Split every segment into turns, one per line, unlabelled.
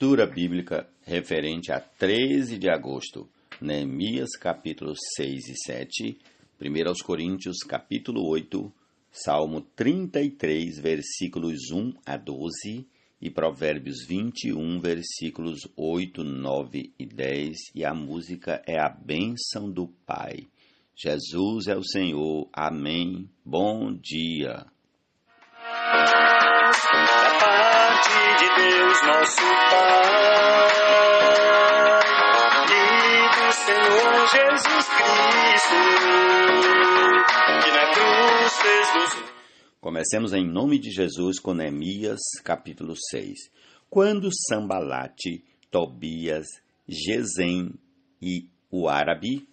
Leitura bíblica referente a 13 de agosto, Neemias capítulos 6 e 7, 1 aos Coríntios capítulo 8, Salmo 33, versículos 1 a 12 e Provérbios 21, versículos 8, 9 e 10, e a música é a bênção do Pai. Jesus é o Senhor, amém, bom dia.
Da parte de Deus nosso Pai e do Senhor Jesus Cristo, que na cruz fez-nos.
Comecemos em nome de Jesus com Neemias capítulo 6. Quando Sambalate, Tobias, Gesem e o árabe,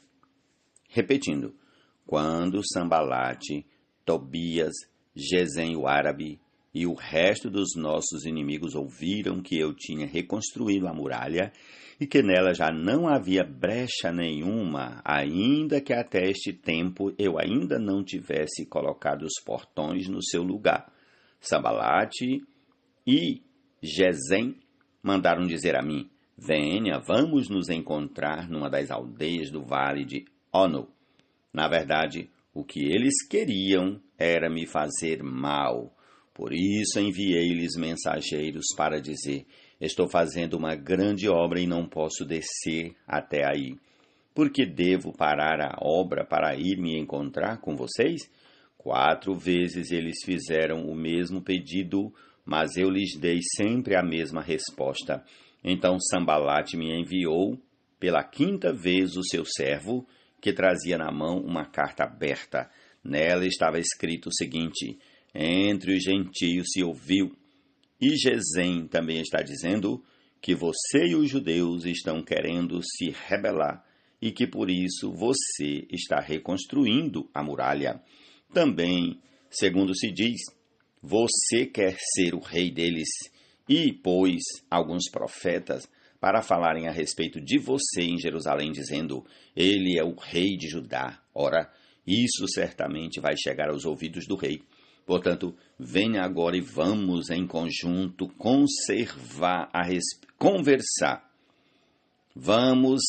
repetindo, quando Sambalate, Tobias, Gesem o árabe e o resto dos nossos inimigos ouviram que eu tinha reconstruído a muralha e que nela já não havia brecha nenhuma, ainda que até este tempo eu ainda não tivesse colocado os portões no seu lugar. Sambalate e Gesem mandaram dizer a mim, venha, vamos nos encontrar numa das aldeias do vale de Ono. Na verdade, o que eles queriam era me fazer mal. Por isso enviei-lhes mensageiros para dizer, estou fazendo uma grande obra e não posso descer até aí. Por que devo parar a obra para ir me encontrar com vocês? 4 vezes eles fizeram o mesmo pedido, mas eu lhes dei sempre a mesma resposta. Então Sambalate me enviou pela 5ª vez o seu servo, que trazia na mão uma carta aberta. Nela estava escrito o seguinte, entre os gentios se ouviu, e Gesem também está dizendo que você e os judeus estão querendo se rebelar e que por isso você está reconstruindo a muralha. Também, segundo se diz, você quer ser o rei deles e pôs alguns profetas para falarem a respeito de você em Jerusalém, dizendo, ele é o rei de Judá. Ora, isso certamente vai chegar aos ouvidos do rei. Portanto, venha agora e vamos em conjunto conversar. Vamos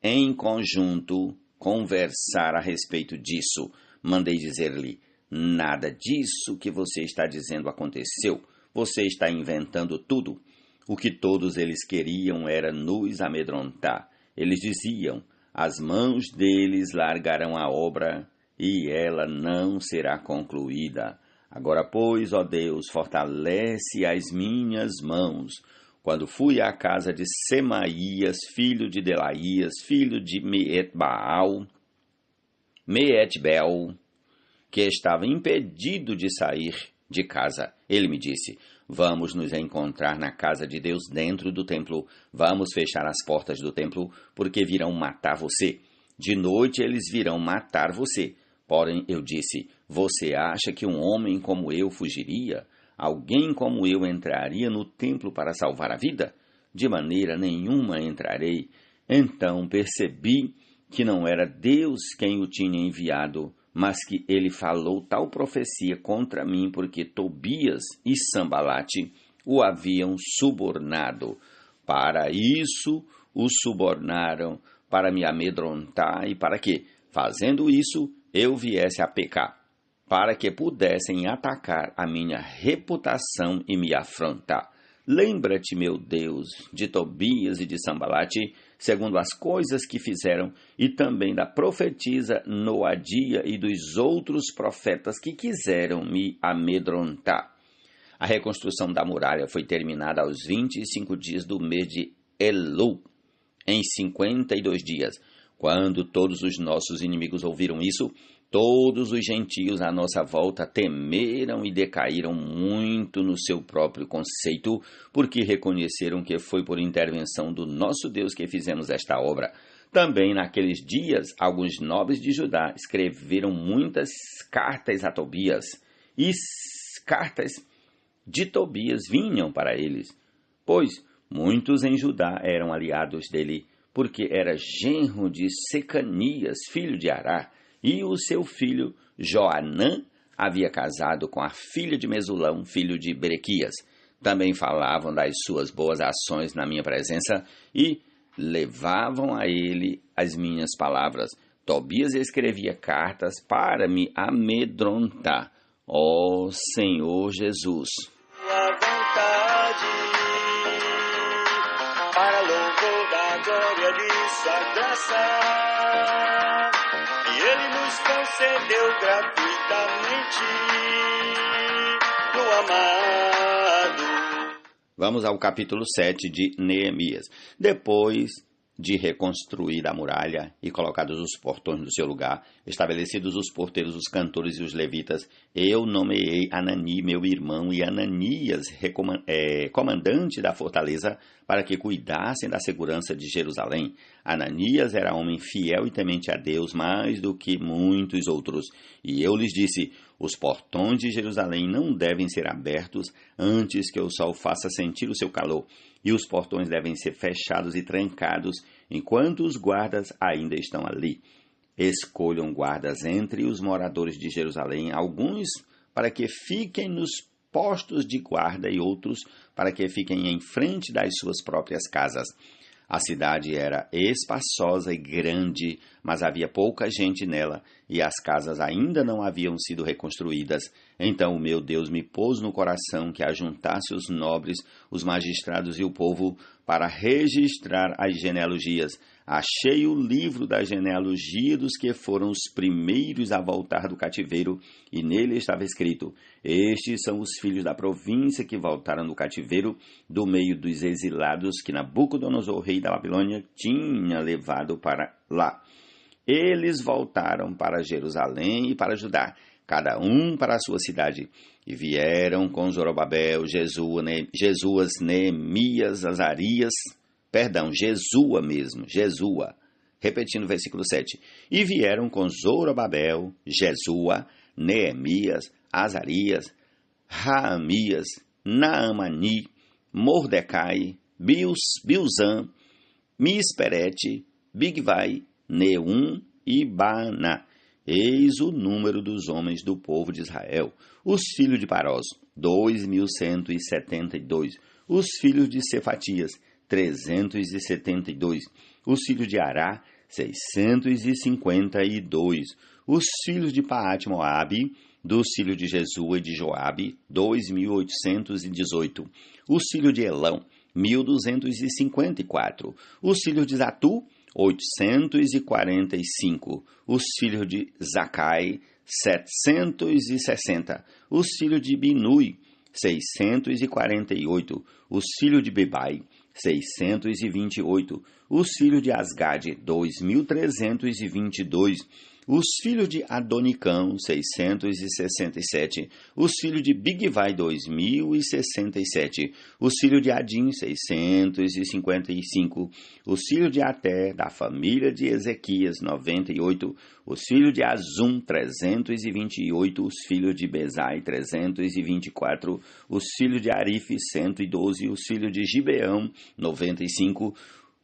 em conjunto conversar a respeito disso. Mandei dizer-lhe, nada disso que você está dizendo aconteceu. Você está inventando tudo. O que todos eles queriam era nos amedrontar. Eles diziam, as mãos deles largarão a obra e ela não será concluída. Agora, pois, ó Deus, fortalece as minhas mãos. Quando fui à casa de Semaías, filho de Delaías, filho de Meetbel, que estava impedido de sair de casa, ele me disse, vamos nos encontrar na casa de Deus dentro do templo. Vamos fechar as portas do templo, porque virão matar você. De noite eles virão matar você. Porém, eu disse, você acha que um homem como eu fugiria? Alguém como eu entraria no templo para salvar a vida? De maneira nenhuma entrarei. Então percebi que não era Deus quem o tinha enviado, mas que ele falou tal profecia contra mim porque Tobias e Sambalate o haviam subornado. Para isso o subornaram, para me amedrontar e para que, fazendo isso, eu viesse a pecar, para que pudessem atacar a minha reputação e me afrontar. Lembra-te, meu Deus, de Tobias e de Sambalate, segundo as coisas que fizeram, e também da profetisa Noadia e dos outros profetas que quiseram me amedrontar. A reconstrução da muralha foi terminada aos 25 dias do mês de Elul, em 52 dias. Quando todos os nossos inimigos ouviram isso, todos os gentios à nossa volta temeram e decaíram muito no seu próprio conceito, porque reconheceram que foi por intervenção do nosso Deus que fizemos esta obra. Também naqueles dias, alguns nobres de Judá escreveram muitas cartas a Tobias, e cartas de Tobias vinham para eles, pois muitos em Judá eram aliados dele, porque era genro de Secanias, filho de Ará, e o seu filho Joanã havia casado com a filha de Mesulão, filho de Berequias. Também falavam das suas boas ações na minha presença e levavam a ele as minhas palavras. Tobias escrevia cartas para me amedrontar. Ó Senhor Jesus!
Tua vontade, para louvor da glória de sua graça, e ele nos concedeu gratuitamente no amado.
Vamos ao capítulo 7 de Neemias. Depois de reconstruir a muralha e colocados os portões no seu lugar, estabelecidos os porteiros, os cantores e os levitas, eu nomeei Anani, meu irmão, e Ananias, comandante da fortaleza, para que cuidassem da segurança de Jerusalém. Ananias era homem fiel e temente a Deus, mais do que muitos outros. E eu lhes disse: os portões de Jerusalém não devem ser abertos antes que o sol faça sentir o seu calor, e os portões devem ser fechados e trancados enquanto os guardas ainda estão ali. Escolham guardas entre os moradores de Jerusalém, alguns para que fiquem nos postos de guarda e outros para que fiquem em frente das suas próprias casas. A cidade era espaçosa e grande, mas havia pouca gente nela, e as casas ainda não haviam sido reconstruídas. Então o meu Deus me pôs no coração que ajuntasse os nobres, os magistrados e o povo para registrar as genealogias. Achei o livro da genealogia dos que foram os primeiros a voltar do cativeiro, e nele estava escrito: estes são os filhos da província que voltaram do cativeiro, do meio dos exilados que Nabucodonosor, rei da Babilônia, tinha levado para lá. Eles voltaram para Jerusalém e para Judá, cada um para a sua cidade, e vieram com Zorobabel, Jesuas, Neemias, Azarias, Jesua, repetindo o versículo 7, e vieram com Zorobabel, Jesua, Neemias, Azarias, Raamias, Naamani, Mordecai, Bilzan, Misperete, Bigvai, Neum e Baana. Eis o número dos homens do povo de Israel. Os filhos de Parós, 2.172. Os filhos de Cefatias, 372. Os filhos de Ará, 652. Os filhos de Paate-Moabe, dos filhos de Jesua e de Joabe, 2.818. Os filhos de Elão, 1.254. Os filhos de Zatu, 845. Os filhos de Zacai, 760. Os filhos de Binui, 648. Os filhos de Bebai, 628. Os filhos de Asgade, 2.322. Os filhos de Adonicão, 667. Os filhos de Bigvai, 2.067. Os filhos de Adim, 655. Os filhos de Até, da família de Ezequias, 98. Os filhos de Azum, 328. Os filhos de Bezai, 324. Os filhos de Arife, 112. Os filhos de Gibeão, 95.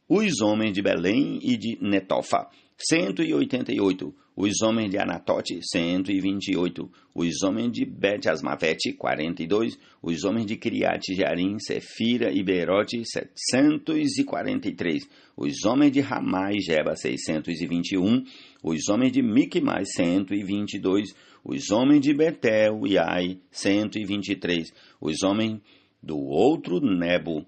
Os homens de Belém e de Netofa, 188. Os homens de Anatote, 128. Os homens de Bet-Asmavete, 42. Os homens de Criate Jearim, Sefira e Beerote, 743. Os homens de Ramá e Geba, 621. Os homens de Miquimais, 122. Os homens de Betel e Ai, 123. Os homens do outro Nebo,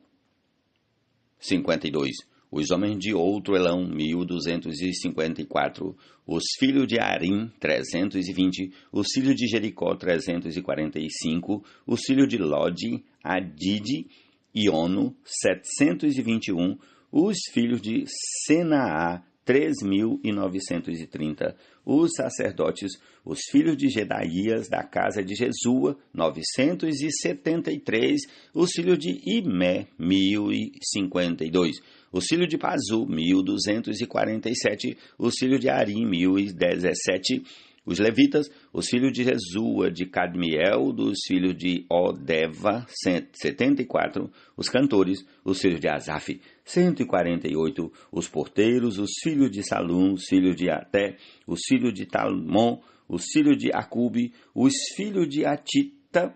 52. Os homens de outro Elão, 1.254. Os filhos de Arim, 320. Os filhos de Jericó, 345. Os filhos de Lode, Adide e Ono, 721. Os filhos de Senaá, 3.930. Os sacerdotes, os filhos de Gedaías, da casa de Jesua, 973. Os filhos de Imé, 1.052. Os filhos de Pazu, 1.247. Os filhos de Arim, 1.017. Os levitas, os filhos de Jesua, de Cadmiel, dos filhos de Odeva, 174. Os cantores, os filhos de Asaf, 148. Os porteiros, os filhos de Salum, os filhos de Até, os filhos de Talmon, os filhos de Acube, os filhos de Atita,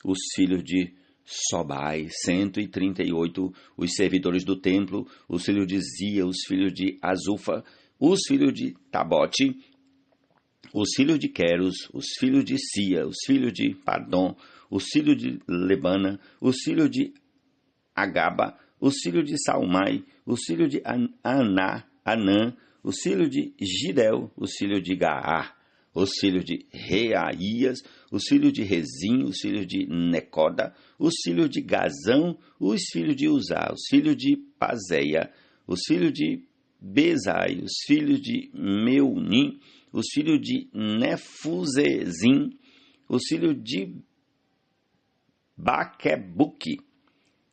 os filhos de Sobai, 138, os servidores do templo, os filhos de Zia, os filhos de Azufa, os filhos de Tabote, os filhos de Queros, os filhos de Sia, os filhos de Padom, os filhos de Lebana, os filhos de Agaba, os filhos de Salmai, os filhos de Anã, os filhos de Gidel, os filhos de Gaar, os filhos de Reaías, os filhos de Rezim, os filhos de Necoda, os filhos de Gazão, os filhos de Uzá, os filhos de Pazeia, os filhos de Bezai, os filhos de Meunim, os filhos de Nefuzezim, os filhos de Baquebuque,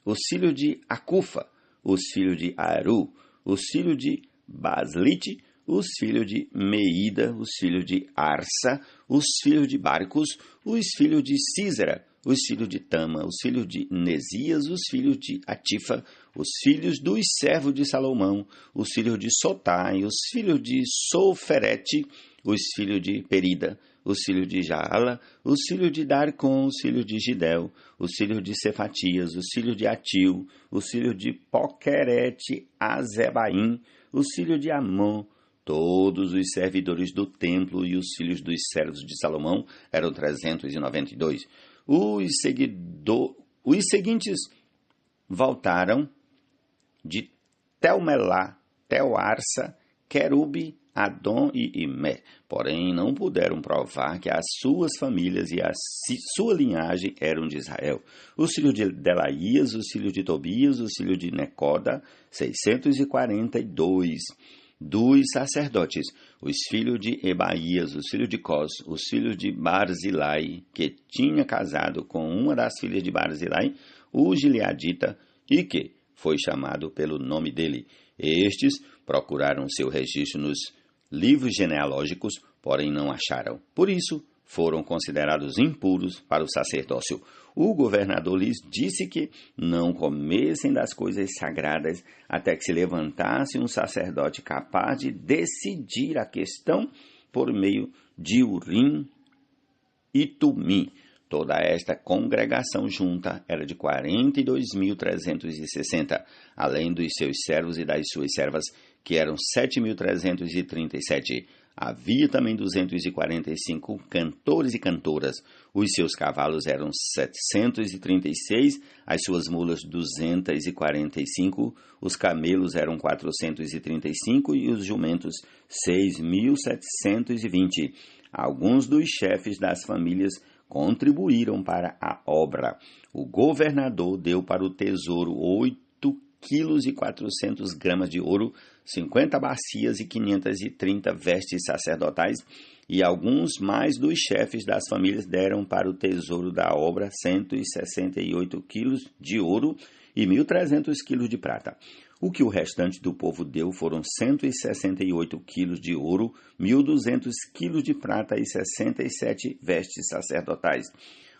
os filhos de Acufa, os filhos de Aru, os filhos de Baslite, os filhos de Meida, os filhos de Arsa, os filhos de Barcos, os filhos de Císera, os filhos de Tama, os filhos de Nesias, os filhos de Atifa, os filhos dos servos de Salomão, os filhos de Sotai, os filhos de Soferete, os filhos de Perida, os filhos de Jaala, os filhos de Darcon, os filhos de Gidel, os filhos de Cefatias, os filhos de Atil, os filhos de Poquerete Azebaim, os filhos de Amon, todos os servidores do templo e os filhos dos servos de Salomão eram 392. Os seguintes voltaram de Telmelá, Telarsa, Querube, Adom e Imé, porém não puderam provar que as suas famílias e a sua linhagem eram de Israel. Os filhos de Delaías, os filhos de Tobias, os filhos de Necoda, 642. Dos sacerdotes, os filhos de Ebaías, os filhos de Cós, os filhos de Barzilai, que tinha casado com uma das filhas de Barzilai, o Gileadita, e que foi chamado pelo nome dele. Estes procuraram seu registro nos livros genealógicos, porém não acharam. Por isso, foram considerados impuros para o sacerdócio. O governador lhes disse que não comessem das coisas sagradas até que se levantasse um sacerdote capaz de decidir a questão por meio de Urim e Tumim. Toda esta congregação junta era de 42.360, além dos seus servos e das suas servas, que eram 7.337. Havia também 245 cantores e cantoras. Os seus cavalos eram 736, as suas mulas 245, os camelos eram 435 e os jumentos 6.720. Alguns dos chefes das famílias contribuíram para a obra. O governador deu para o tesouro 8,4 kg de ouro, 50 bacias e 530 vestes sacerdotais, e alguns mais dos chefes das famílias deram para o tesouro da obra 168 quilos de ouro e 1.300 quilos de prata. O que o restante do povo deu foram 168 quilos de ouro, 1.200 quilos de prata e 67 vestes sacerdotais.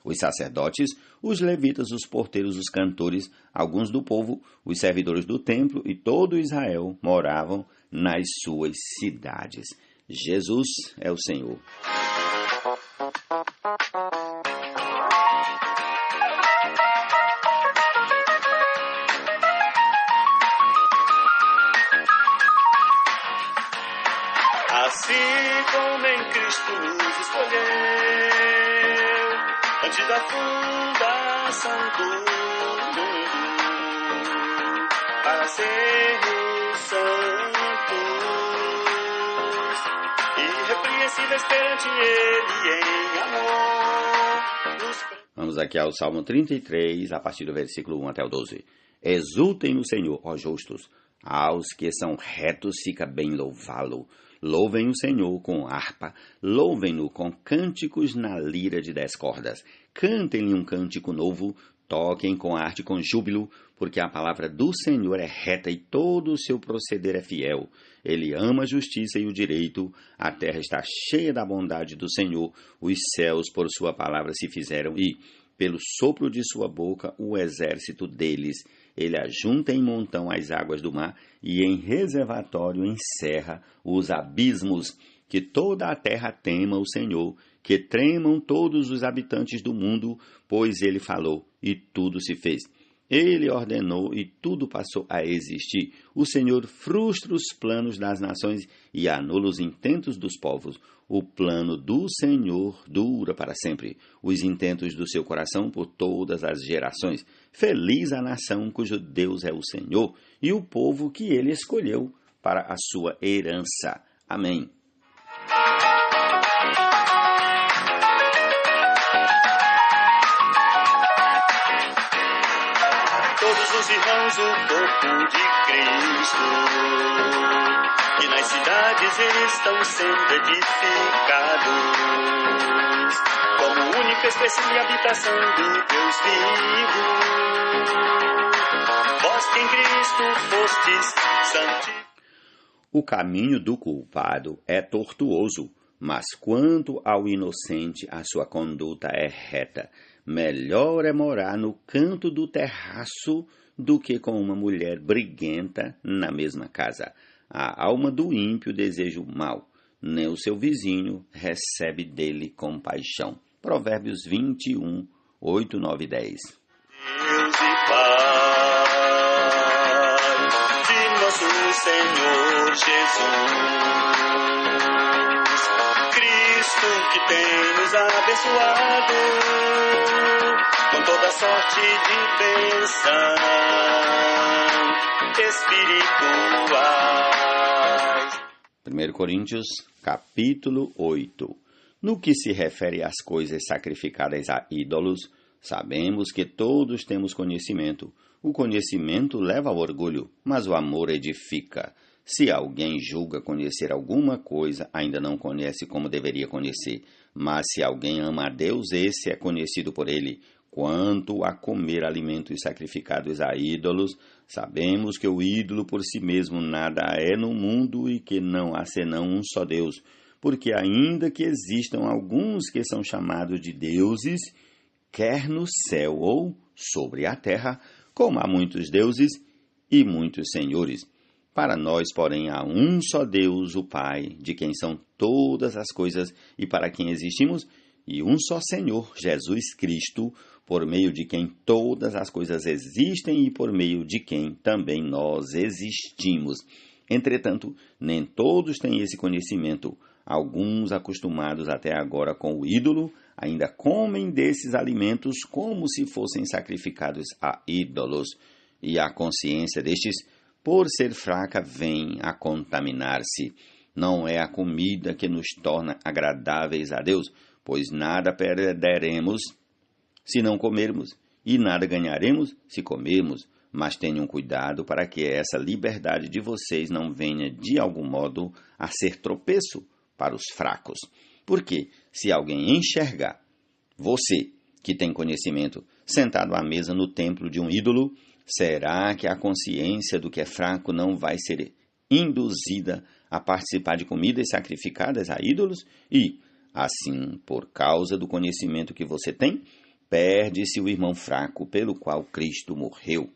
Os sacerdotes, os levitas, os porteiros, os cantores, alguns do povo, os servidores do templo e todo Israel moravam nas suas cidades. Jesus é o Senhor.
Assim como em Cristo nos escolheu, antes da fundação do mundo, para sermos santos, irrepreensíveis perante Ele em amor.
Vamos aqui ao Salmo 33, a partir do versículo 1 até o 12. Exultem no Senhor, ó justos, aos que são retos fica bem louvá-lo. Louvem o Senhor com harpa, louvem-no com cânticos na lira de 10 cordas. Cantem-lhe um cântico novo, toquem com arte e com júbilo, porque a palavra do Senhor é reta e todo o seu proceder é fiel. Ele ama a justiça e o direito, a terra está cheia da bondade do Senhor, os céus por sua palavra se fizeram e, pelo sopro de sua boca, o exército deles. Ele ajunta em montão as águas do mar e em reservatório encerra os abismos. Que toda a terra tema o Senhor, que tremam todos os habitantes do mundo, pois ele falou e tudo se fez. Ele ordenou e tudo passou a existir. O Senhor frustra os planos das nações e anula os intentos dos povos. O plano do Senhor dura para sempre, os intentos do seu coração por todas as gerações. Feliz a nação cujo Deus é o Senhor e o povo que ele escolheu para a sua herança. Amém.
Todos os irmãos, o corpo de Cristo, e nas cidades estão sendo edificados, como única espécie de habitação do Deus vivo. Vós que em Cristo fostes santificados.
O caminho do culpado é tortuoso, mas quanto ao inocente, a sua conduta é reta. Melhor é morar no canto do terraço do que com uma mulher briguenta na mesma casa. A alma do ímpio deseja o mal, nem o seu vizinho recebe dele compaixão. Provérbios 21, 8, 9 e 10.
Deus e Pai de nosso Senhor Jesus, Cristo que tem nos abençoado com toda sorte de bênção espirituais.
1 Coríntios, capítulo 8. No que se refere às coisas sacrificadas a ídolos, sabemos que todos temos conhecimento. O conhecimento leva ao orgulho, mas o amor edifica. Se alguém julga conhecer alguma coisa, ainda não conhece como deveria conhecer. Mas se alguém ama a Deus, esse é conhecido por ele. Quanto a comer alimentos sacrificados a ídolos, sabemos que o ídolo por si mesmo nada é no mundo e que não há senão um só Deus. Porque ainda que existam alguns que são chamados de deuses, quer no céu ou sobre a terra, como há muitos deuses e muitos senhores. Para nós, porém, há um só Deus, o Pai, de quem são todas as coisas e para quem existimos, e um só Senhor, Jesus Cristo, por meio de quem todas as coisas existem e por meio de quem também nós existimos. Entretanto, nem todos têm esse conhecimento. Alguns, acostumados até agora com o ídolo, ainda comem desses alimentos como se fossem sacrificados a ídolos. E a consciência destes, por ser fraca, vem a contaminar-se. Não é a comida que nos torna agradáveis a Deus, pois nada perderemos se não comermos, e nada ganharemos se comermos. Mas tenham cuidado para que essa liberdade de vocês não venha de algum modo a ser tropeço para os fracos. Porque se alguém enxergar você, que tem conhecimento, sentado à mesa no templo de um ídolo, será que a consciência do que é fraco não vai ser induzida a participar de comidas sacrificadas a ídolos? E, assim, por causa do conhecimento que você tem, perde-se o irmão fraco pelo qual Cristo morreu.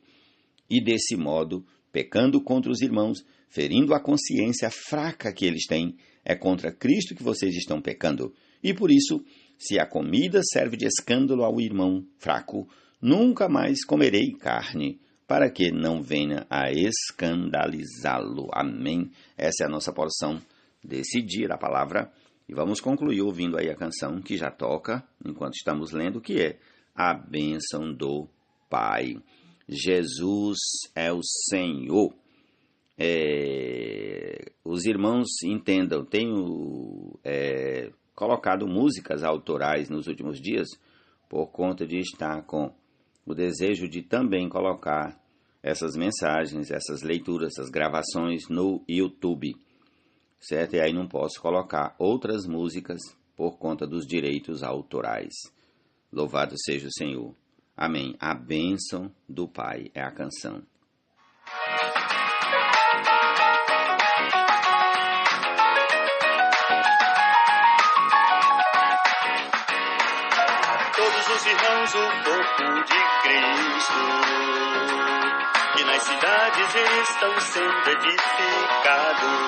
E desse modo, pecando contra os irmãos, ferindo a consciência fraca que eles têm, é contra Cristo que vocês estão pecando. E por isso, se a comida serve de escândalo ao irmão fraco, nunca mais comerei carne, para que não venha a escandalizá-lo. Amém? Essa é a nossa porção desse dia da palavra. E vamos concluir ouvindo aí a canção que já toca, enquanto estamos lendo, que é a bênção do Pai. Jesus é o Senhor. Os irmãos entendam, tenho colocado músicas autorais nos últimos dias, por conta de estar com o desejo de também colocar essas mensagens, essas leituras, essas gravações no YouTube, certo? E aí não posso colocar outras músicas por conta dos direitos autorais. Louvado seja o Senhor. Amém. A bênção do Pai é a canção.
Todos os irmãos, o corpo de Cristo, que nas cidades estão sendo edificados,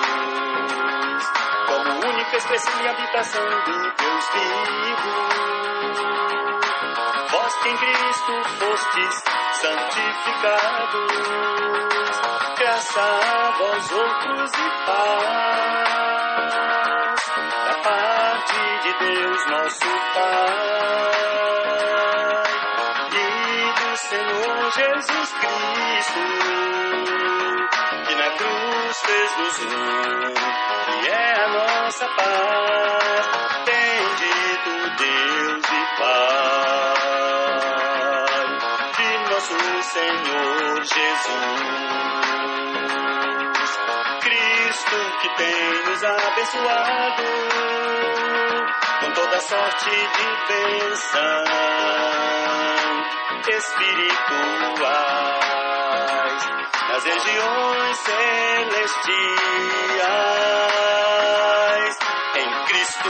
como único fez crescer a habitação do Deus vivo. Vós que em Cristo fostes santificados, graça a vós outros e paz, da parte de Deus nosso Pai e do Senhor Jesus Cristo, que na cruz fez-nos que é a nossa paz. Bendito Deus e Pai de nosso Senhor Jesus Cristo, que tem nos abençoado com toda sorte de bênção espirituais nas regiões celestiais em Cristo.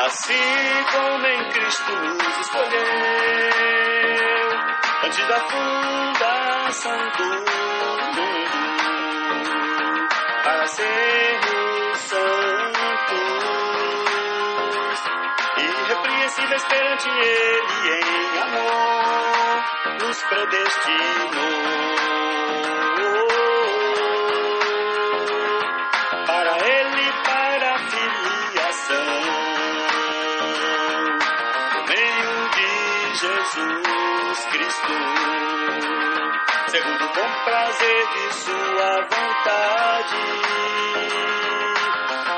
Assim como em Cristo nos escolheu antes da fundação do mundo, para sermos santos e irrepreensíveis perante Ele em amor, nos predestinou para Ele, para a filiação, por meio de Jesus Cristo, segundo o bom prazer de sua vontade,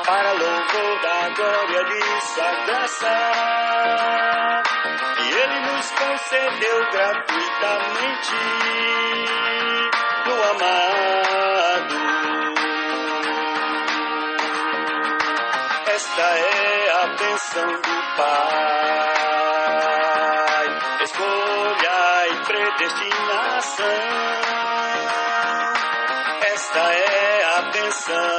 para louvor da glória de sua graça, que Ele nos concedeu gratuitamente no amado. Esta é a bênção do Pai, escolha e predestinação. Esta é a bênção